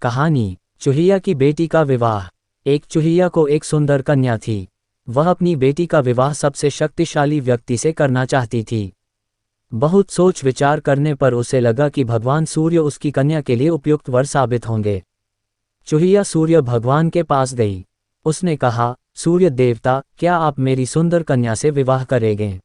कहानी चूहिया की बेटी का विवाह। एक चूहिया को एक सुंदर कन्या थी। वह अपनी बेटी का विवाह सबसे शक्तिशाली व्यक्ति से करना चाहती थी। बहुत सोच विचार करने पर उसे लगा कि भगवान सूर्य उसकी कन्या के लिए उपयुक्त वर साबित होंगे। चूहिया सूर्य भगवान के पास गई। उसने कहा, सूर्य देवता, क्या आप मेरी सुंदर कन्या से विवाह करेंगे?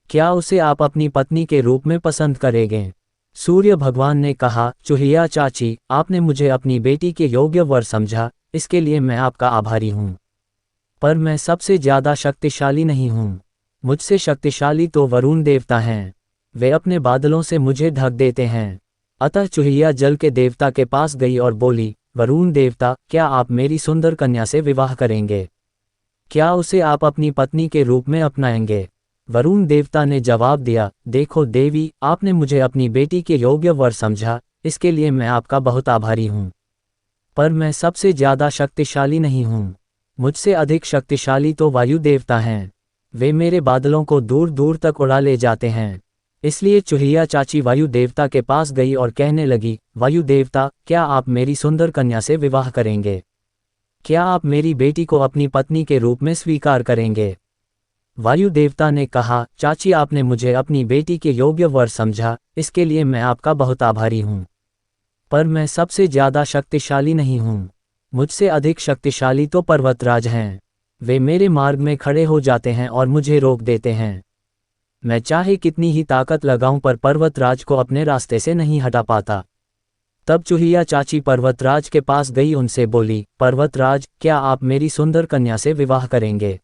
क्या उसे आप अपनी पत्नी के रूप में पसंद करेंगे? सूर्य भगवान ने कहा, चूहिया चाची, आपने मुझे अपनी बेटी के योग्य वर समझा, इसके लिए मैं आपका आभारी हूँ। पर मैं सबसे ज़्यादा शक्तिशाली नहीं हूँ। मुझसे शक्तिशाली तो वरुण देवता हैं। वे अपने बादलों से मुझे ढक देते हैं। अतः चूहिया जल के देवता के पास गई और बोली, वरुण देवता, क्या आप मेरी सुंदर कन्या से विवाह करेंगे? क्या उसे आप अपनी पत्नी के रूप में अपनाएंगे? वरुण देवता ने जवाब दिया, देखो देवी, आपने मुझे अपनी बेटी के योग्य वर समझा, इसके लिए मैं आपका बहुत आभारी हूँ। पर मैं सबसे ज़्यादा शक्तिशाली नहीं हूँ। मुझसे अधिक शक्तिशाली तो वायु देवता हैं। वे मेरे बादलों को दूर दूर तक उड़ा ले जाते हैं। इसलिए चूहिया चाची वायु देवता के पास गई और कहने लगी, वायु देवता, क्या आप मेरी सुंदर कन्या से विवाह करेंगे? क्या आप मेरी बेटी को अपनी पत्नी के रूप में स्वीकार करेंगे? वायु देवता ने कहा, चाची, आपने मुझे अपनी बेटी के योग्य वर समझा, इसके लिए मैं आपका बहुत आभारी हूँ। पर मैं सबसे ज़्यादा शक्तिशाली नहीं हूँ। मुझसे अधिक शक्तिशाली तो पर्वतराज हैं। वे मेरे मार्ग में खड़े हो जाते हैं और मुझे रोक देते हैं। मैं चाहे कितनी ही ताकत लगाऊं पर पर्वतराज को अपने रास्ते से नहीं हटा पाता। तब चूहिया चाची पर्वतराज के पास गई, उनसे बोली, पर्वतराज, क्या आप मेरी सुंदर कन्या से विवाह करेंगे?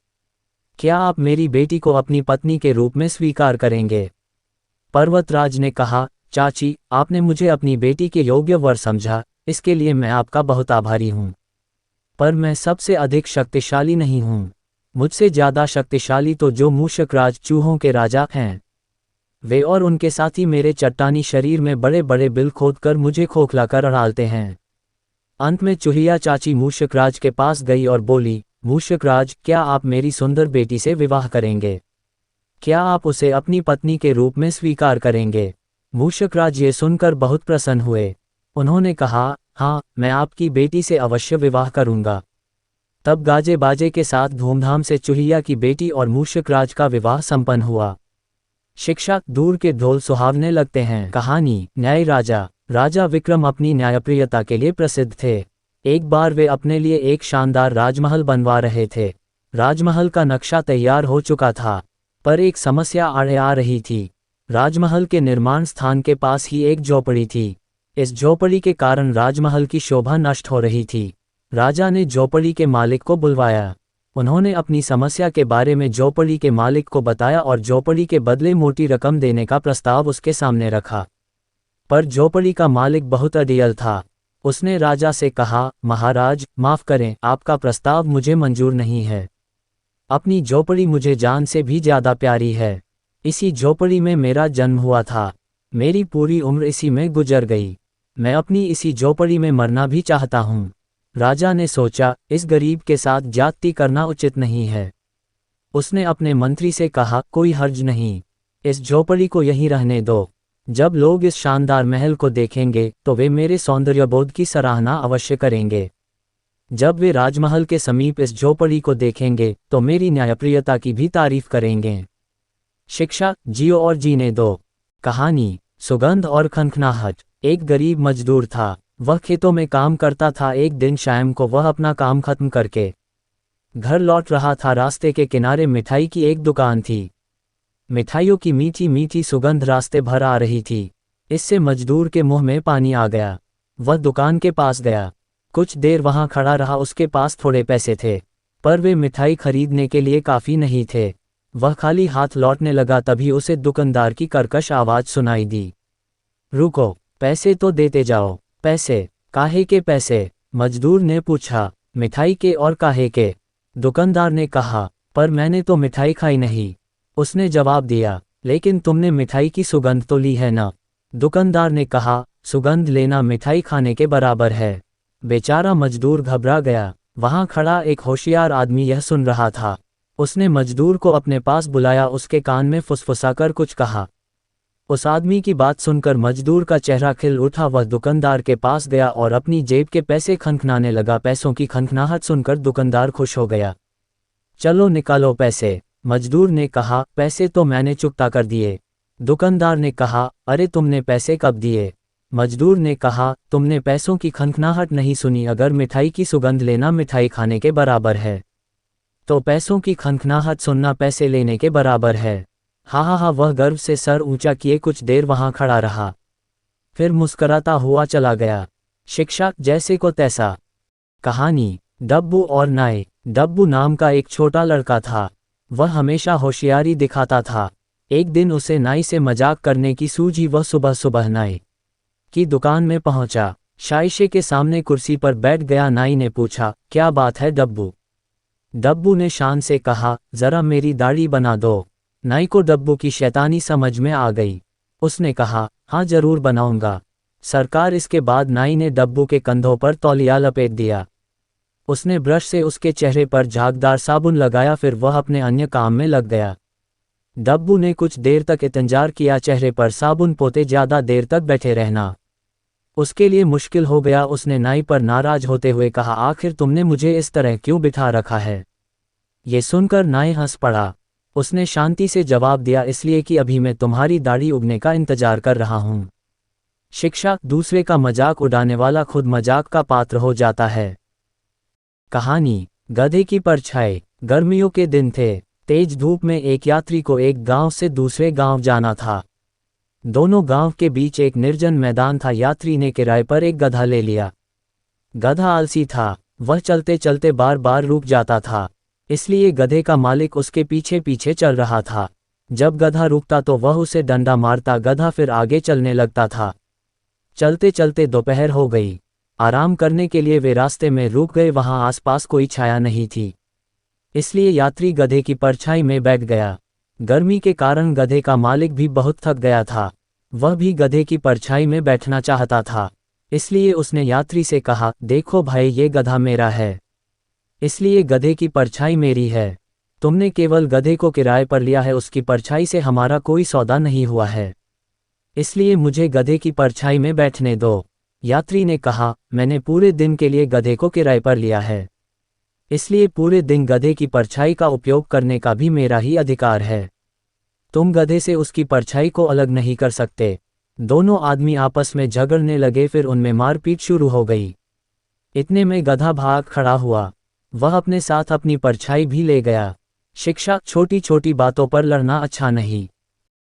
क्या आप मेरी बेटी को अपनी पत्नी के रूप में स्वीकार करेंगे? पर्वतराज ने कहा, चाची, आपने मुझे अपनी बेटी के योग्य वर समझा, इसके लिए मैं आपका बहुत आभारी हूँ। पर मैं सबसे अधिक शक्तिशाली नहीं हूँ। मुझसे ज़्यादा शक्तिशाली तो जो मूषकराज चूहों के राजा हैं। वे और उनके साथी मेरे चट्टानी शरीर में बड़े बड़े बिल खोदकर मुझे खोखला कर अड़ालते हैं। अंत में चूहिया चाची मूषकराज के पास गई और बोली, मूषकराज, क्या आप मेरी सुंदर बेटी से विवाह करेंगे? क्या आप उसे अपनी पत्नी के रूप में स्वीकार करेंगे? मूषकराज ये सुनकर बहुत प्रसन्न हुए। उन्होंने कहा, हाँ, मैं आपकी बेटी से अवश्य विवाह करूंगा। तब गाजे बाजे के साथ धूमधाम से चूहिया की बेटी और मूषकराज का विवाह संपन्न हुआ। शिक्षा, दूर के ढोल सुहावने लगते हैं। कहानी न्याय राजा। राजा विक्रम अपनी न्यायप्रियता के लिए प्रसिद्ध थे। एक बार वे अपने लिए एक शानदार राजमहल बनवा रहे थे। राजमहल का नक्शा तैयार हो चुका था, पर एक समस्या आड़े आ रही थी। राजमहल के निर्माण स्थान के पास ही एक झोपड़ी थी। इस झोपड़ी के कारण राजमहल की शोभा नष्ट हो रही थी। राजा ने झोपड़ी के मालिक को बुलवाया। उन्होंने अपनी समस्या के बारे में झोपड़ी के मालिक को बताया और झोपड़ी के बदले मोटी रकम देने का प्रस्ताव उसके सामने रखा। पर झोपड़ी का मालिक बहुत अड़ियल था। उसने राजा से कहा, महाराज, माफ़ करें, आपका प्रस्ताव मुझे मंजूर नहीं है। अपनी झोपड़ी मुझे जान से भी ज़्यादा प्यारी है। इसी झोपड़ी में मेरा जन्म हुआ था। मेरी पूरी उम्र इसी में गुजर गई। मैं अपनी इसी झोपड़ी में मरना भी चाहता हूँ। राजा ने सोचा, इस गरीब के साथ ज्यादती करना उचित नहीं है। उसने अपने मंत्री से कहा, कोई हर्ज नहीं, इस झोपड़ी को यहीं रहने दो। जब लोग इस शानदार महल को देखेंगे तो वे मेरे सौंदर्यबोध की सराहना अवश्य करेंगे। जब वे राजमहल के समीप इस झोपड़ी को देखेंगे तो मेरी न्यायप्रियता की भी तारीफ करेंगे। शिक्षा, जियो और जीने दो। कहानी सुगंध और खनखनाहट। एक गरीब मजदूर था। वह खेतों में काम करता था। एक दिन शाम को वह अपना काम खत्म करके घर लौट रहा था। रास्ते के किनारे मिठाई की एक दुकान थी। मिठाइयों की मीठी मीठी सुगंध रास्ते भर आ रही थी। इससे मजदूर के मुंह में पानी आ गया। वह दुकान के पास गया। कुछ देर वहां खड़ा रहा। उसके पास थोड़े पैसे थे, पर वे मिठाई खरीदने के लिए काफ़ी नहीं थे। वह खाली हाथ लौटने लगा, तभी उसे दुकानदार की कर्कश आवाज़ सुनाई दी, रुको, पैसे तो देते जाओ। पैसे? काहे के पैसे? मजदूर ने पूछा। मिठाई के और काहे के? दुकानदार ने कहा, पर मैंने तो मिठाई खाई नहीं। उसने जवाब दिया, लेकिन तुमने मिठाई की सुगंध तो ली है ना? दुकानदार ने कहा, सुगंध लेना मिठाई खाने के बराबर है। बेचारा मजदूर घबरा गया। वहां खड़ा एक होशियार आदमी यह सुन रहा था। उसने मजदूर को अपने पास बुलाया, उसके कान में फुसफुसाकर कुछ कहा। उस आदमी की बात सुनकर मजदूर का चेहरा खिल उठा। वह दुकानदार के पास गया और अपनी जेब के पैसे खनखनाने लगा। पैसों की खनखनाहट सुनकर दुकानदार खुश हो गया। चलो निकालो पैसे, मजदूर ने कहा। पैसे तो मैंने चुकता कर दिए। दुकानदार ने कहा, अरे तुमने पैसे कब दिए? मजदूर ने कहा, तुमने पैसों की खनखनाहट नहीं सुनी? अगर मिठाई की सुगंध लेना मिठाई खाने के बराबर है, तो पैसों की खनखनाहट सुनना पैसे लेने के बराबर है। हा हा हा। वह गर्व से सर ऊंचा किए कुछ देर वहां खड़ा रहा, फिर मुस्कराता हुआ चला गया। शिक्षा जैसे को तैसा। कहानी डब्बू और नाई। डब्बू नाम का एक छोटा लड़का था। वह हमेशा होशियारी दिखाता था। एक दिन उसे नाई से मजाक करने की सूझी। वह सुबह सुबह नाई की दुकान में पहुंचा। शाइशे के सामने कुर्सी पर बैठ गया। नाई ने पूछा, क्या बात है डब्बू? डब्बू ने शान से कहा, जरा मेरी दाढ़ी बना दो। नाई को डब्बू की शैतानी समझ में आ गई। उसने कहा, हाँ जरूर बनाऊंगा सरकार। इसके बाद नाई ने डब्बू के कंधों पर तौलिया लपेट दिया। उसने ब्रश से उसके चेहरे पर झागदार साबुन लगाया, फिर वह अपने अन्य काम में लग गया। डब्बू ने कुछ देर तक इंतजार किया। चेहरे पर साबुन पोते ज्यादा देर तक बैठे रहना उसके लिए मुश्किल हो गया। उसने नाई पर नाराज होते हुए कहा, आखिर तुमने मुझे इस तरह क्यों बिठा रखा है? ये सुनकर नाई हंस पड़ा। उसने शांति से जवाब दिया, इसलिए कि अभी मैं तुम्हारी दाढ़ी उगने का इंतजार कर रहा हूं। शिक्षा दूसरे का मजाक उड़ाने वाला खुद मजाक का पात्र हो जाता है। कहानी गधे की परछाई। गर्मियों के दिन थे। तेज धूप में एक यात्री को एक गांव से दूसरे गांव जाना था। दोनों गांव के बीच एक निर्जन मैदान था। यात्री ने किराए पर एक गधा ले लिया। गधा आलसी था। वह चलते चलते बार बार रुक जाता था, इसलिए गधे का मालिक उसके पीछे पीछे चल रहा था। जब गधा रुकता तो वह उसे डंडा मारता। गधा फिर आगे चलने लगता था। चलते चलते दोपहर हो गई। आराम करने के लिए वे रास्ते में रुक गए। वहां आसपास कोई छाया नहीं थी, इसलिए यात्री गधे की परछाई में बैठ गया। गर्मी के कारण गधे का मालिक भी बहुत थक गया था। वह भी गधे की परछाई में बैठना चाहता था, इसलिए उसने यात्री से कहा, देखो भाई, ये गधा मेरा है, इसलिए गधे की परछाई मेरी है। तुमने केवल गधे को किराए पर लिया है, उसकी परछाई से हमारा कोई सौदा नहीं हुआ है, इसलिए मुझे गधे की परछाई में बैठने दो। यात्री ने कहा, मैंने पूरे दिन के लिए गधे को किराए पर लिया है, इसलिए पूरे दिन गधे की परछाई का उपयोग करने का भी मेरा ही अधिकार है। तुम गधे से उसकी परछाई को अलग नहीं कर सकते। दोनों आदमी आपस में झगड़ने लगे, फिर उनमें मारपीट शुरू हो गई। इतने में गधा भाग खड़ा हुआ। वह अपने साथ अपनी परछाई भी ले गया। शिक्षा छोटी छोटी बातों पर लड़ना अच्छा नहीं।